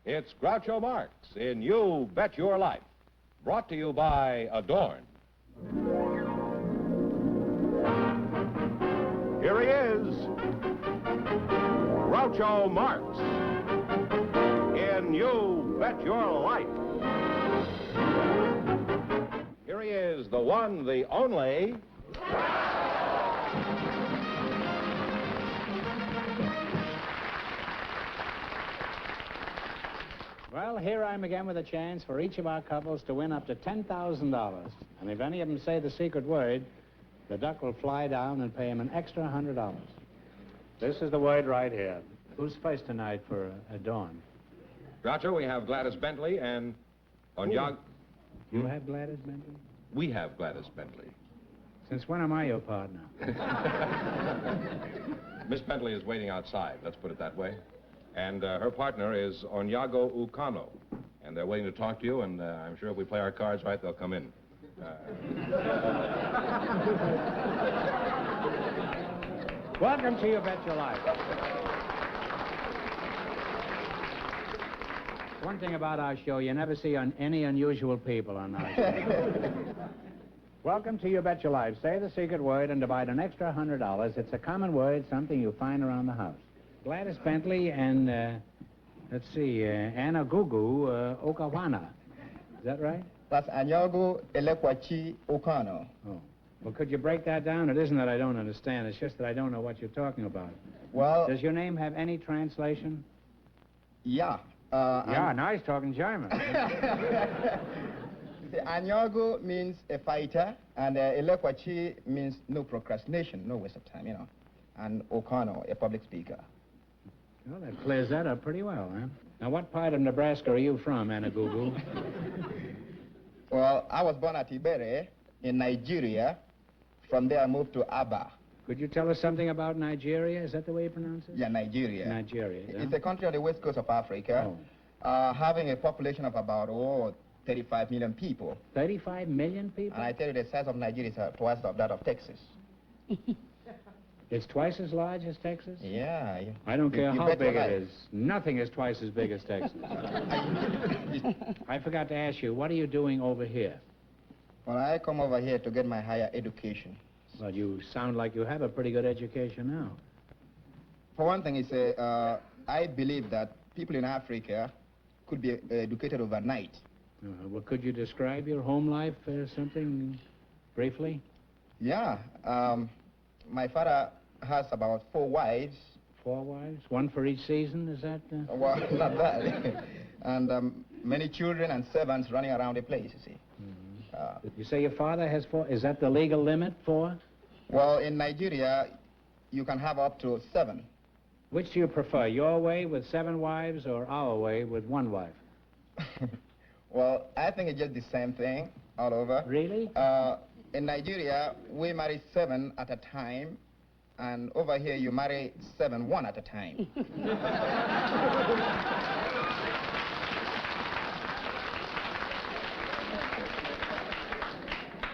It's Groucho Marx in You Bet Your Life, brought to you by Adorn. Here he is, Groucho Marx in You Bet Your Life. Here he is, the one, the only... Well, here I am again with a chance for each of our couples to win up to $10,000. And if any of them say the secret word, the duck will fly down and pay him an extra $100. This is the word right here. Who's first tonight for Adorn? Groucho, we have Gladys Bentley and Onyag... You have Gladys Bentley? We have Gladys Bentley. Since when am I your partner? Miss Bentley is waiting outside, let's put it that way. And her partner is Onyago Ukano. And they're waiting to talk to you, and I'm sure if we play our cards right, they'll come in. Welcome to You Bet Your Life. One thing about our show, you never see any unusual people on our show. Welcome to You Bet Your Life. Say the secret word and divide an extra $100. It's a common word, something you find around the house. Gladys Bentley and, let's see, Anna Gugu Okawana. Is that right? That's Anyago Elekwachi Okano. Oh. Well, could you break that down? It isn't that I don't understand. It's just that I don't know what you're talking about. Well... Does your name have any translation? Yeah. Yeah, now he's talking German. Anyago means a fighter, and Elekwachi means no procrastination, no waste of time, you know. And Okano, a public speaker. Well, that clears that up pretty well, huh? Now, what part of Nebraska are you from, Anna Gugu? Well, I was born at Ibere in Nigeria. From there, I moved to Aba. Could you tell us something about Nigeria? Is that the way you pronounce it? Yeah, Nigeria. Nigeria, yeah? It's a country on the west coast of Africa, having a population of about, 35 million people. 35 million people? And I tell you, the size of Nigeria is twice of that of Texas. It's twice as large as Texas? Yeah. I don't care how big it is. Nothing is twice as big as Texas. I forgot to ask you, what are you doing over here? Well, I come over here to get my higher education. Well, you sound like you have a pretty good education now. For one thing, I believe that people in Africa could be educated overnight. Well, could you describe your home life something briefly? Yeah. My father has about 4 wives. 4 wives? One for each season, is that? Well, not that. And many children and servants running around the place, you see. Mm-hmm. You say your father has 4? Is that the legal limit, 4? Well, in Nigeria, you can have up to 7. Which do you prefer, your way with 7 wives or our way with 1 wife? Well, I think it's just the same thing all over. Really? In Nigeria, we marry 7 at a time, and over here you marry 7 one at a time.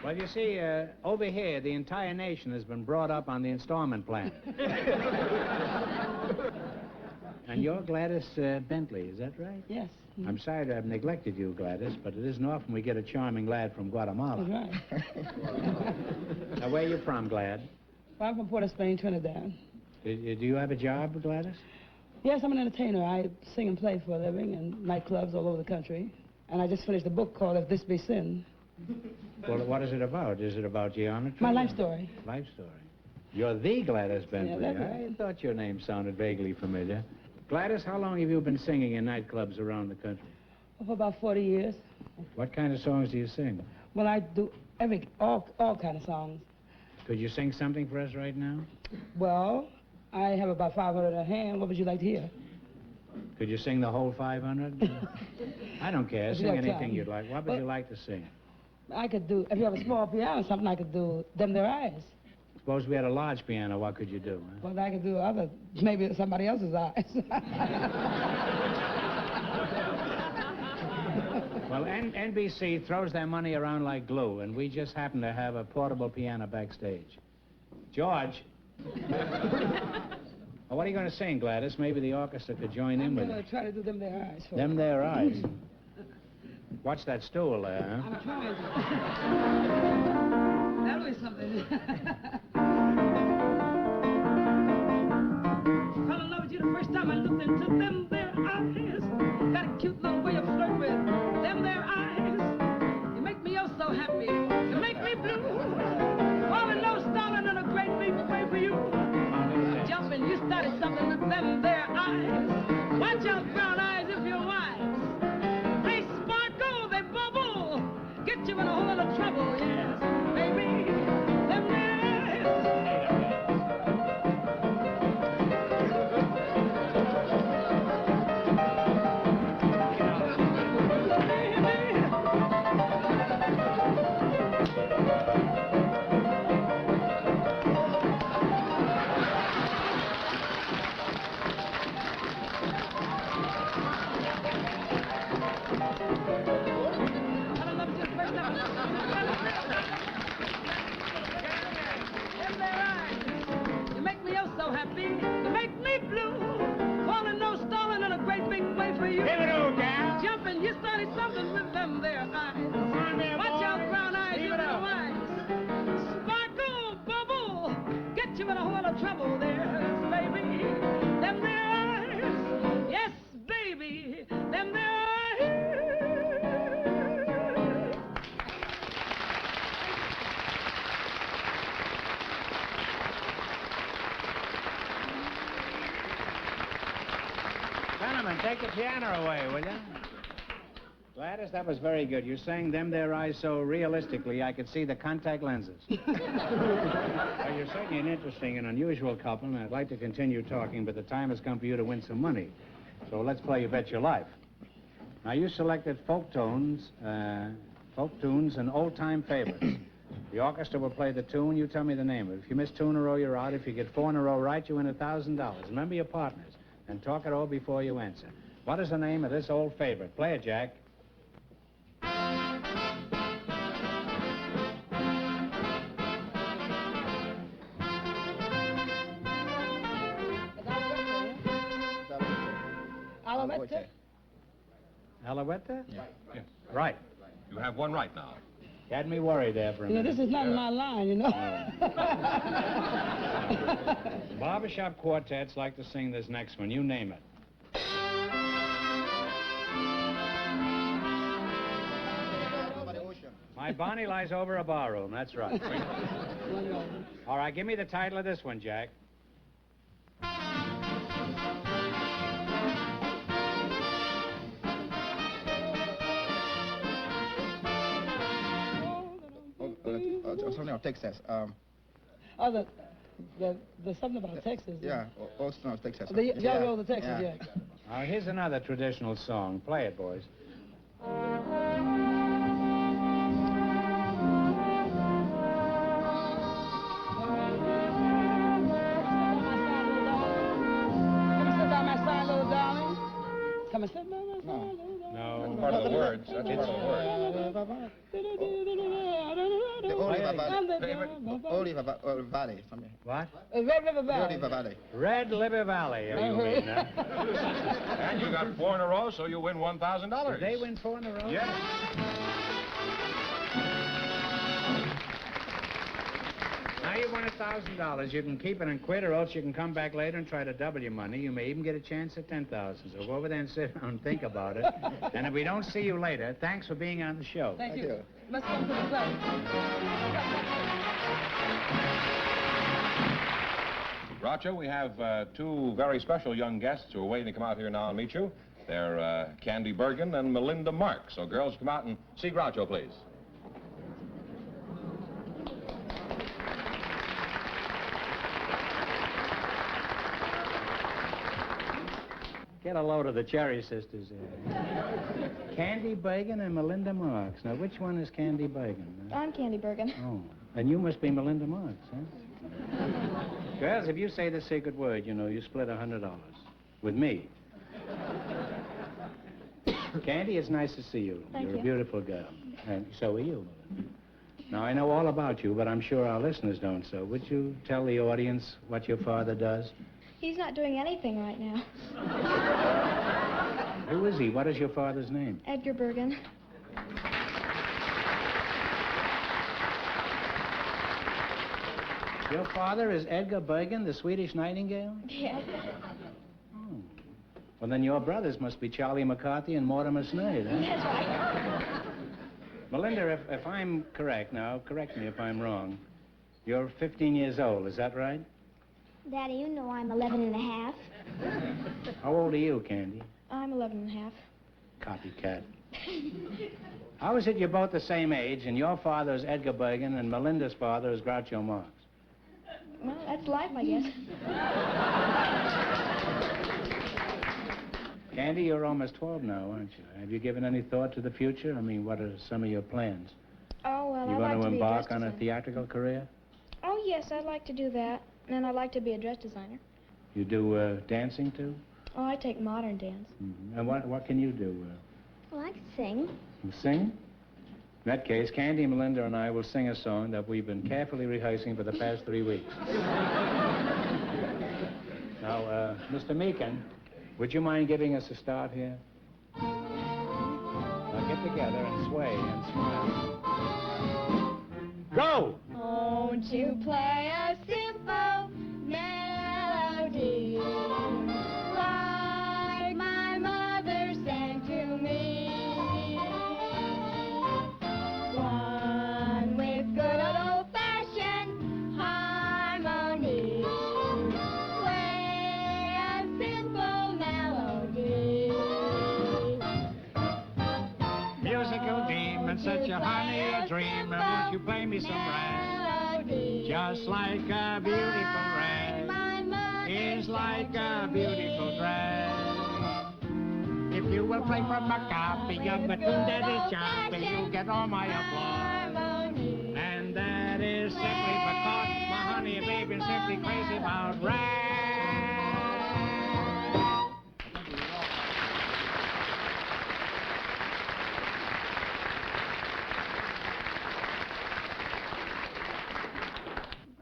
Well, you see, over here, the entire nation has been brought up on the installment plan. And you're Gladys Bentley, is that right? Yes. I'm sorry to have neglected you, Gladys, but it isn't often we get a charming lad from Guatemala. That's right. Now, where are you from, Glad? Well, I'm from Port of Spain, Trinidad. Do you have a job, Gladys? Yes, I'm an entertainer. I sing and play for a living in nightclubs all over the country. And I just finished a book called If This Be Sin. Well, what is it about? Is it about geometry? My life story. Life story. You're the Gladys Bentley. Yeah, that's right. I thought your name sounded vaguely familiar. Gladys, how long have you been singing in nightclubs around the country? For about 40 years. What kind of songs do you sing? Well, I do all kind of songs. Could you sing something for us right now? Well, I have about 500 at hand. What would you like to hear? Could you sing the whole 500? I don't care. Sing anything you'd like. What would you like to sing? I could do, if you have a small piano, something I could do, Them Their Eyes. Suppose we had a large piano, what could you do? Huh? Well, I could do maybe somebody else's eyes. Well, NBC throws their money around like glue, and we just happen to have a portable piano backstage. George. Well, what are you going to sing, Gladys? Maybe the orchestra could join in I'm with going you. to try to do Them There Eyes. Them there eyes. Watch that stool there, huh? I'm trying to. That'll be something. Fell in love with you the first time I looked into them there eyes. Got a cute little way of flirting with them there eyes. You make me oh so happy. You make me blue. Falling low, stalling in a great big way for you. Jumping, you started something with them there eyes. Watch out, brown eyes, if you're wise. They sparkle, they bubble. Get you in a whole lot of trouble, yes, baby. Them there eyes. You make me oh so happy. You make me blue. Falling, no stalling in a great big way for you. Give it up, gal. Jumping, you started something with them there eyes. Watch out, brown eyes, you know eyes. Sparkle, bubble, get you in a whole lot of trouble there, baby. Them there eyes. Yes, baby. Them there eyes. Gentlemen, take the piano away, will you? Gladys, that was very good. You sang Them There Eyes so realistically, I could see the contact lenses. Well, you're certainly an interesting and unusual couple, and I'd like to continue talking, but the time has come for you to win some money. So let's play You Bet Your Life. Now, you selected folk tunes and old-time favorites. The orchestra will play the tune. You tell me the name of it. If you miss two in a row, you're out. If you get four in a row right, you win $1,000. Remember your partners, and talk it over before you answer. What is the name of this old favorite? Play it, Jack. Alouette? Alouette? Yeah. Right. You have one right now. Had me worried there for a You know, minute. this is not my line, you know. Barbershop quartets like to sing this next one. You name it. My Bonnie lies over a barroom. That's right. All right, give me the title of this one, Jack. Something of Texas. Oh, the something about Texas. Yeah, Austin of Texas. The Yellow of the Texas, yeah. Here's another traditional song. Play it, boys. Come and sit down, my son, little darling. No. Part of the words. That's part of the words. The Old River Valley. Something. What? Red River The Old Valley. River Valley. Red River Valley, you mean, huh? And you got four in a row, so you win $1,000. Did they win four in a row? Yes. Now you won $1,000. You can keep it and quit, or else you can come back later and try to double your money. You may even get a chance at $10,000. So go over there and sit down and think about it. And if we don't see you later, thanks for being on the show. Thank Thank you. you. Let's come to the club. Groucho, we have two very special young guests who are waiting to come out here now and meet you. They're Candy Bergen and Melinda Marx. So girls, come out and see Groucho, please. Get a load of the Cherry Sisters there. Candy Bergen and Melinda Marx. Now, which one is Candy Bergen? I'm Candy Bergen. Oh, and you must be Melinda Marx, huh? Girls, if you say the secret word, you know, you split $100 with me. Candy, it's nice to see you. Thank You're you. a beautiful girl. And so are you. Now, I know all about you, but I'm sure our listeners don't, so would you tell the audience what your father does? He's not doing anything right now. Who is he? What is your father's name? Edgar Bergen. Your father is Edgar Bergen, the Swedish Nightingale? Yes. Oh. Well, then your brothers must be Charlie McCarthy and Mortimer Snide, huh? That's right. Melinda, if I'm correct now, correct me if I'm wrong. You're 15 years old, is that right? Daddy, you know I'm 11 and a half. How old are you, Candy? I'm 11 and a half. Copycat. How is it you're both the same age, and your father is Edgar Bergen, and Melinda's father is Groucho Marx? Well, that's life, I guess. Candy, you're almost 12 now, aren't you? Have you given any thought to the future? I mean, what are some of your plans? Oh, well, You I'd going like to to be a embark dress on a designer. theatrical career? Oh, yes, I'd like to do that. And I'd like to be a dress designer. You do dancing, too? Oh, I take modern dance. Mm-hmm. And what can you do? Well, I can sing. You sing? In that case, Candy, Melinda, and I will sing a song that we've been carefully rehearsing for the past 3 weeks. Now, Mr. Meekin, would you mind giving us a start here? Now get together and sway and smile. Go! Won't you play a simple melody like my mother sang to me? One with good old-fashioned harmony. Play a simple melody. Musical demon, such a honey a dream, and won't you play me some rag? Just like a beautiful rag is like a beautiful drag. If you will play from a copy of a tune that is sharp, then you'll get all my applause. And that is simply because my honey baby is simply crazy about rag.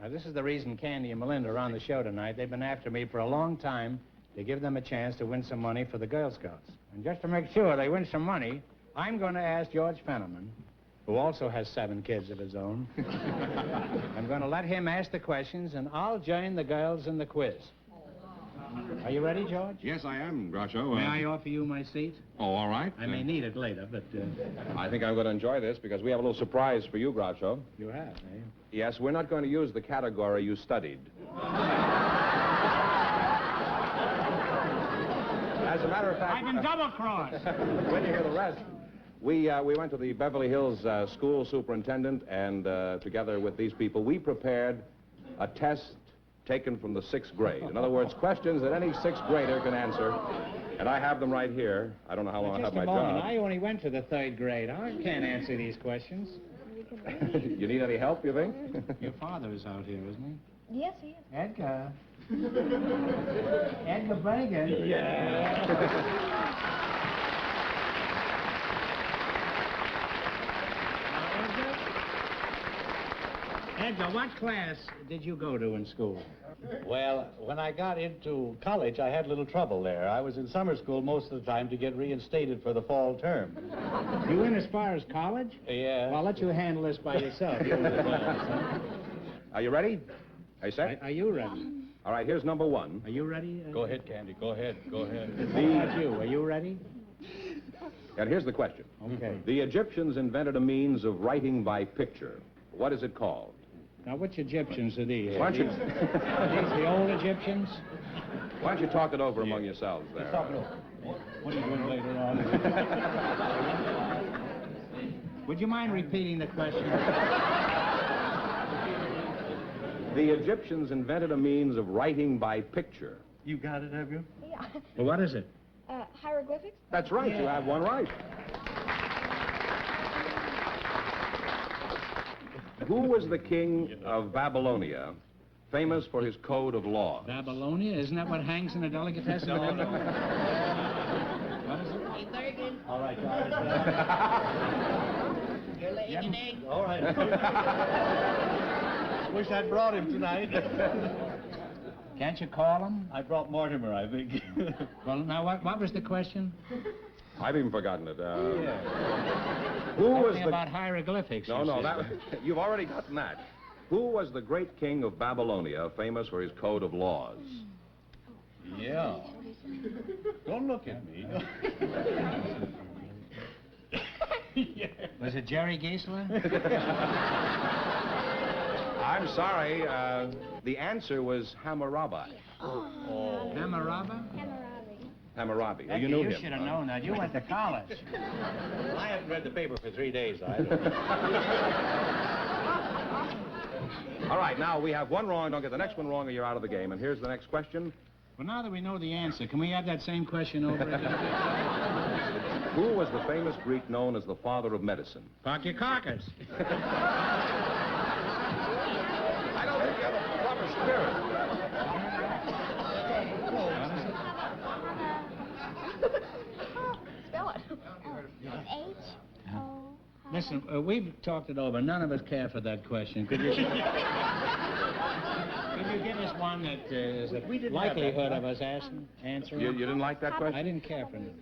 Now, this is the reason Candy and Melinda are on the show tonight. They've been after me for a long time to give them a chance to win some money for the Girl Scouts. And just to make sure they win some money, I'm going to ask George Fenneman, who also has 7 kids of his own. I'm going to let him ask the questions, and I'll join the girls in the quiz. Are you ready, George? Yes, I am, Groucho. May I offer you my seat? Oh, all right. I may need it later, but I think I'm going to enjoy this because we have a little surprise for you, Groucho. you have, eh? Yes, we're not going to use the category you studied. As a matter of fact... I've been double-crossed. When you hear the rest, we went to the Beverly Hills school superintendent, and together with these people, we prepared a test taken from the 6th grade. In other words, questions that any 6th grader can answer, and I have them right here. I don't know how long I have my job. I only went to the 3rd grade. I can't answer these questions. You need any help, you think? Your father is out here, isn't Yes, he is. he? Edgar. Edgar Bergen. Yeah. Edgar, what class did you go to in school? Well, when I got into college, I had a little trouble there. I was in summer school most of the time to get reinstated for the fall term. You went as far as college? Yeah. Well, I'll let you handle this by yourself. You Are you ready? Are you set? Are you ready? All right, here's number 1. Are you ready? Go ahead, Candy. Go ahead. Go ahead. What about you? Are you ready? And here's the question. Okay. The Egyptians invented a means of writing by picture. What is it called? Now, which Egyptians are these? Why don't you, Are these the old Egyptians? why don't you talk it over among yourselves there? What are you doing later on? Would you mind repeating the question? The Egyptians invented a means of writing by picture. You got it, have you? Yeah. Well, what is it? Hieroglyphics? That's right, you have one right. Who was the king of Babylonia, famous for his code of law? Babylonia? Isn't that what hangs in a delicatessen? No. What is it? Hey, Bergen, All right, guys. you're laying an egg. All right. Wish I'd brought him tonight. Can't you call him? I brought Mortimer, I think. Well, now, what was the question? I've even forgotten it. Yeah. Who was Something the... about hieroglyphics. No, you no, said. you've already gotten that. Who was the great king of Babylonia, famous for his code of laws? Yeah. Don't look at me. Yeah. Was it Jerry Geisler? I'm sorry. The answer was Hammurabi. Oh. Hammurabi? Hammurabi. Becky, You knew him. You should have known that. You went to college. I haven't read the paper for 3 days, either. All right, now we have one wrong. Don't get the next one wrong or you're out of the game. And here's the next question. Well, now that we know the answer, can we have that same question over again? Who was the famous Greek known as the father of medicine? Pakikakis. I don't think you have a proper spirit. Spell it. H-O... Listen, we've talked it over. None of us care for that question. Could you... Could you give us one that is a likelihood of us answering? You didn't like that question? I didn't care for it.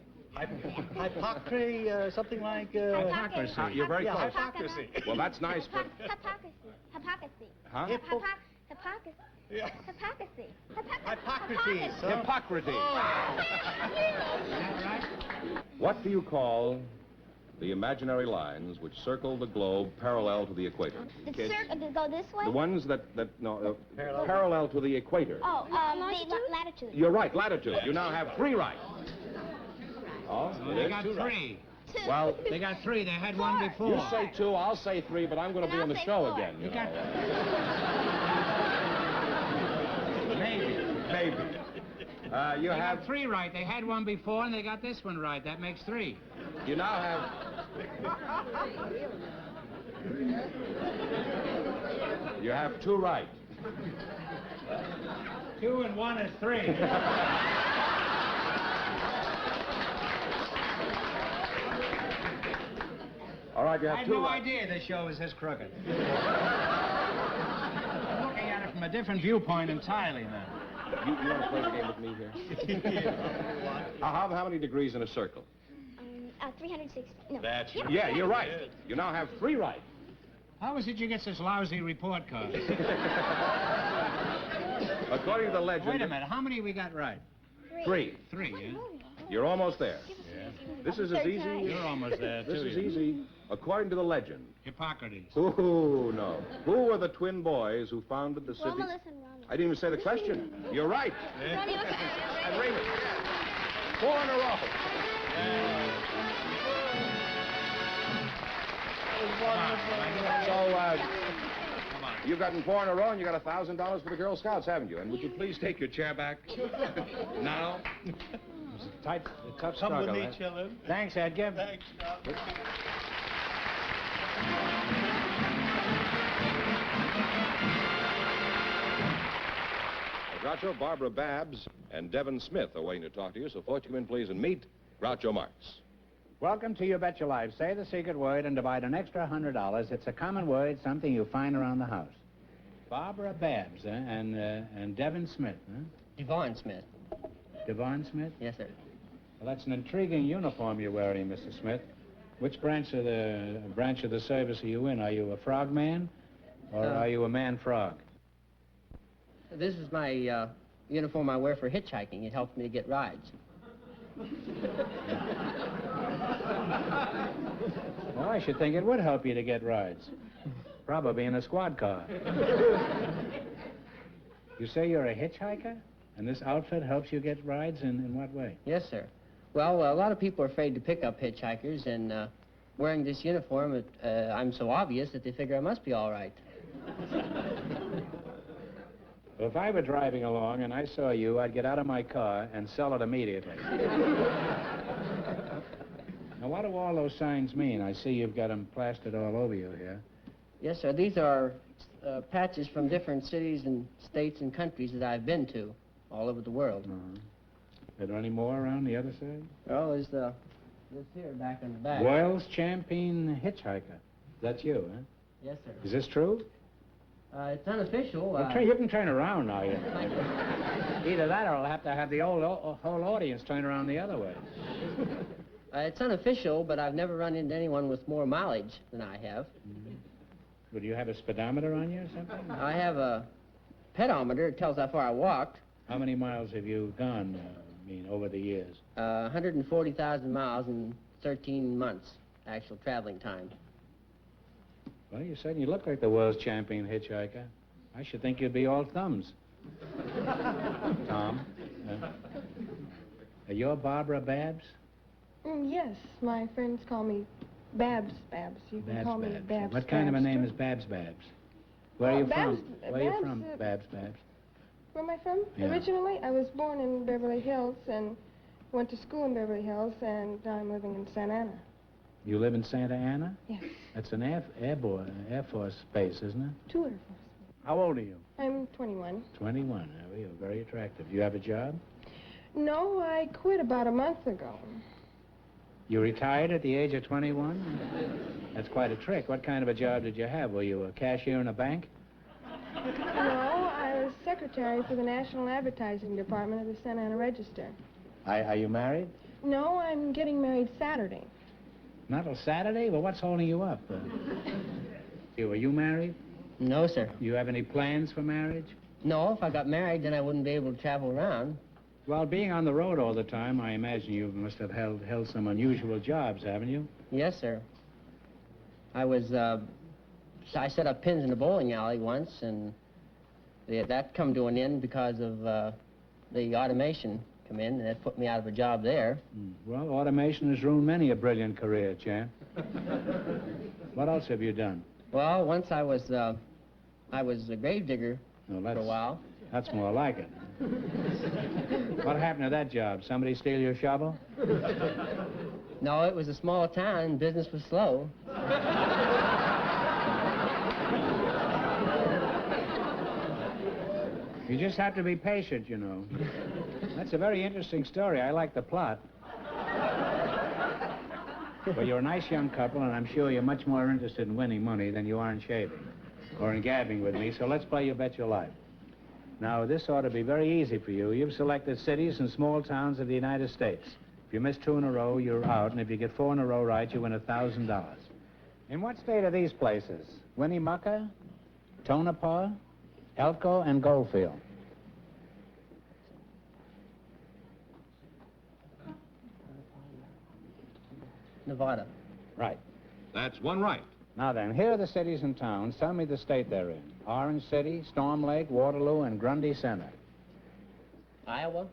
Hypocrisy, something like... Hypocrisy. You're very close. Hypocrisy. Well, that's nice, but... Hypocrisy. Huh? Hypocrisy. Yeah. Hypocrisy. Hypocrisy, sir. Hippocrates. Right? What do you call the imaginary lines which circle the globe parallel to the equator? The Kids? circle go this way? The ones that parallel to the equator. Oh, the latitude. You're right, latitude. You now have 3 right. Oh, Well, they got 3. Well, They got 3. They had one before. you say 2, I'll say 3, but I'm going to be And on the I'll say show 4. again. You got... Maybe. You They have... got 3 right. They had one before, and they got this one right. That makes 3. You now have... You have 2 right. 2 and 1 is 3. All right, you I have had 2 no right. idea this show was this crooked. I'm looking at it from a different viewpoint entirely now. You want to play the game with me here? How many degrees in a circle? 360. No. That's right. Yeah, you're right. You now have 3 right. How is it you get this lousy report card? According to the legend... Wait a minute. How many we got right? 3. 3, yeah? You're almost there. This is as easy... You're almost there, too. This is yeah. easy. According to the legend... Hippocrates. Ooh, no. Who were the twin boys who founded the city? Romulus and Romulus. I didn't even say the question. You're right. Romulus And Raymond. 4 in a row. So, you've gotten 4 in a row, and you got $1,000 for the Girl Scouts, haven't you? And would you please take your chair back now? Tough Come struggle. with me, eh? children. Thanks, Edgar. Thanks, Doc. Groucho, Barbara Babbs, and Devin Smith are waiting to talk to you, so folks, come in, please, and meet Groucho Marx. Welcome to You Bet Your Life. Say the secret word and divide an extra $100. It's a common word, something you find around the house. Barbara Babbs, and Devin Smith, huh? Devon Smith. Devon Smith? Yes, sir. Well, that's an intriguing uniform you're wearing, Mr. Smith. Which branch of the service are you in? Are you a frogman, or are you a man-frog? This is my uniform I wear for hitchhiking. It helps me to get rides. Well, I should think it would help you to get rides. Probably in a squad car. You say you're a hitchhiker? And this outfit helps you get rides in what way? Yes, sir. Well, a lot of people are afraid to pick up hitchhikers, and wearing this uniform, I'm so obvious that they figure I must be all right. Well, if I were driving along and I saw you, I'd get out of my car and sell it immediately. Now, what do all those signs mean? I see you've got them plastered all over you here. Yes, sir. These are patches from different cities and states and countries that I've been to all over the world. Are there any more around the other side? Well, there's this here back in the back. World's champion hitchhiker. That's you, huh? Yes, sir. Is this true? It's unofficial. Well, you can turn around now. Thank you. Either that or I'll have to have the whole audience turn around the other way. It's unofficial, but I've never run into anyone with more mileage than I have. Would you have a speedometer on you or something? I have a pedometer. It tells how far I walked. How many miles have you gone, over the years? 140,000 miles in 13 months, actual traveling time. Well, you certainly look like the world's champion hitchhiker. I should think you'd be all thumbs. Tom? You're Barbara Babs? Yes, my friends call me Babs. You can call me Babs. What kind of a name is Babs? Where are you Babs, from? Where are you Babs, from, Babs? Where am I from? Yeah. Originally, I was born in Beverly Hills and went to school in Beverly Hills, and now I'm living in Santa Ana. You live in Santa Ana? Yes. That's an Air Force base, isn't it? 2 Air Force. How old are you? I'm 21. 21. Oh, you're very attractive. You have a job? No, I quit about a month ago. You retired at the age of 21? That's quite a trick. What kind of a job did you have? Were you a cashier in a bank? No, I was secretary for the National Advertising Department of the Santa Ana Register. Are you married? No, I'm getting married Saturday. Not till Saturday? Well, what's holding you up? Are you married? No, sir. You have any plans for marriage? No, if I got married, then I wouldn't be able to travel around. Well, being on the road all the time, I imagine you must have held some unusual jobs, haven't you? Yes, sir. I set up pins in a bowling alley once, and that come to an end because of the automation come in, and that put me out of a job there. Well, automation has ruined many a brilliant career, champ. What else have you done? Well, once I was a grave digger for a while. That's more like it. What happened to that job? Somebody steal your shovel? No, it was a small town. Business was slow. You just have to be patient, you know. That's a very interesting story. I like the plot. Well, you're a nice young couple, and I'm sure you're much more interested in winning money than you are in shaving or in gabbing with me, so let's play You Bet Your Life. Now, this ought to be very easy for you. You've selected cities and small towns of the United States. If you miss 2 in a row, you're out, and if you get 4 in a row right, you win $1,000. In what state are these places? Winnemucca, Tonopah, Elko, and Goldfield. Nevada. Right. That's one right. Now then, here are the cities and towns. Tell me the state they're in. Orange City, Storm Lake, Waterloo, and Grundy Center. Iowa?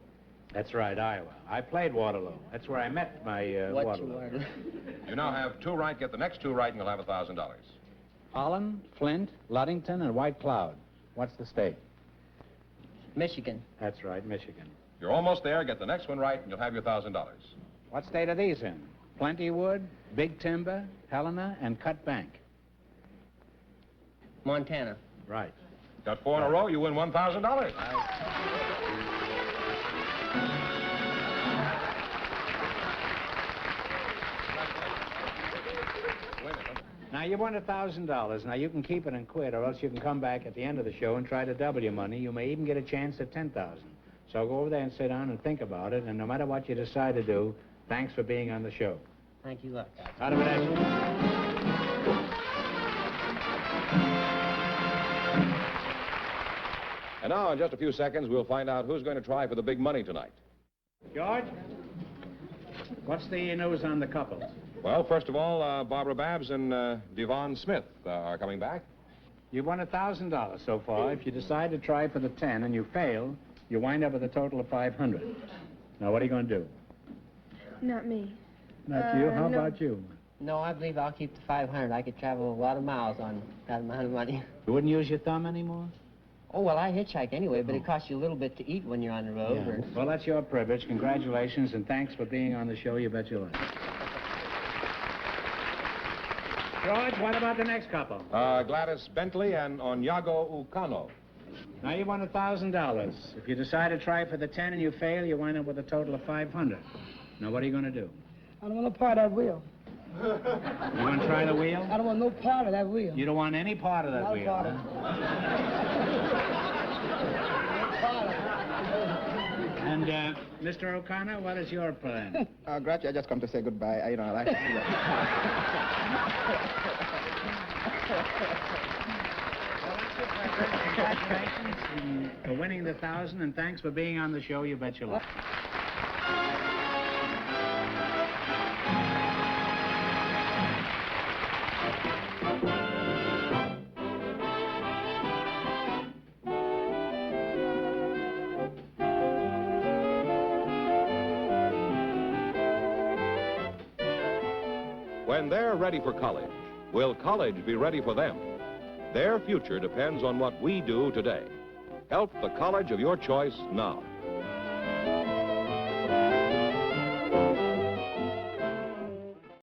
That's right, Iowa. I played Waterloo. That's where I met my Waterloo. You now have 2 right. Get the next 2 right, and you'll have $1,000. Holland, Flint, Ludington, and White Cloud. What's the state? Michigan. That's right, Michigan. You're almost there. Get the next one right, and you'll have your $1,000. What state are these in? Plentywood, Big Timber, Helena, and Cut Bank. Montana. Right. Got 4 in a row, you win $1,000. Now, you won $1,000. Now, you can keep it and quit, or else you can come back at the end of the show and try to double your money. You may even get a chance at $10,000. So go over there and sit down and think about it, and no matter what you decide to do, thanks for being on the show. Thank you, Luck. Out of it, action. And now, in just a few seconds, we'll find out who's going to try for the big money tonight. George, what's the news on the couples? Well, first of all, Barbara Babs and Devon Smith are coming back. You've won $1,000 so far. If you decide to try for the 10 and you fail, you wind up with a total of $500. Now, what are you going to do? Not me. Not you? How no. about you? No, I believe I'll keep the 500. I could travel a lot of miles on that amount of money. You wouldn't use your thumb anymore? Oh, well, I hitchhike anyway, but it costs you a little bit to eat when you're on the road. Yeah. Or... Well, that's your privilege. Congratulations, and thanks for being on the show. You bet your life. George, what about the next couple? Gladys Bentley and Onyago Ukano. Now, you won $1,000. If you decide to try for the 10 and you fail, you wind up with a total of $500. Now, what are you going to do? I don't want to part, I will. You want to try the wheel? I don't want no part of that wheel. You don't want any part of that Not wheel, part huh? And, Mr. O'Connor, what is your plan? Groucho, I just come to say goodbye. I like to see that. Congratulations for winning the 1,000, and thanks for being on the show, You Bet Your Life. When they're ready for college, will college be ready for them? Their future depends on what we do today. Help the college of your choice now.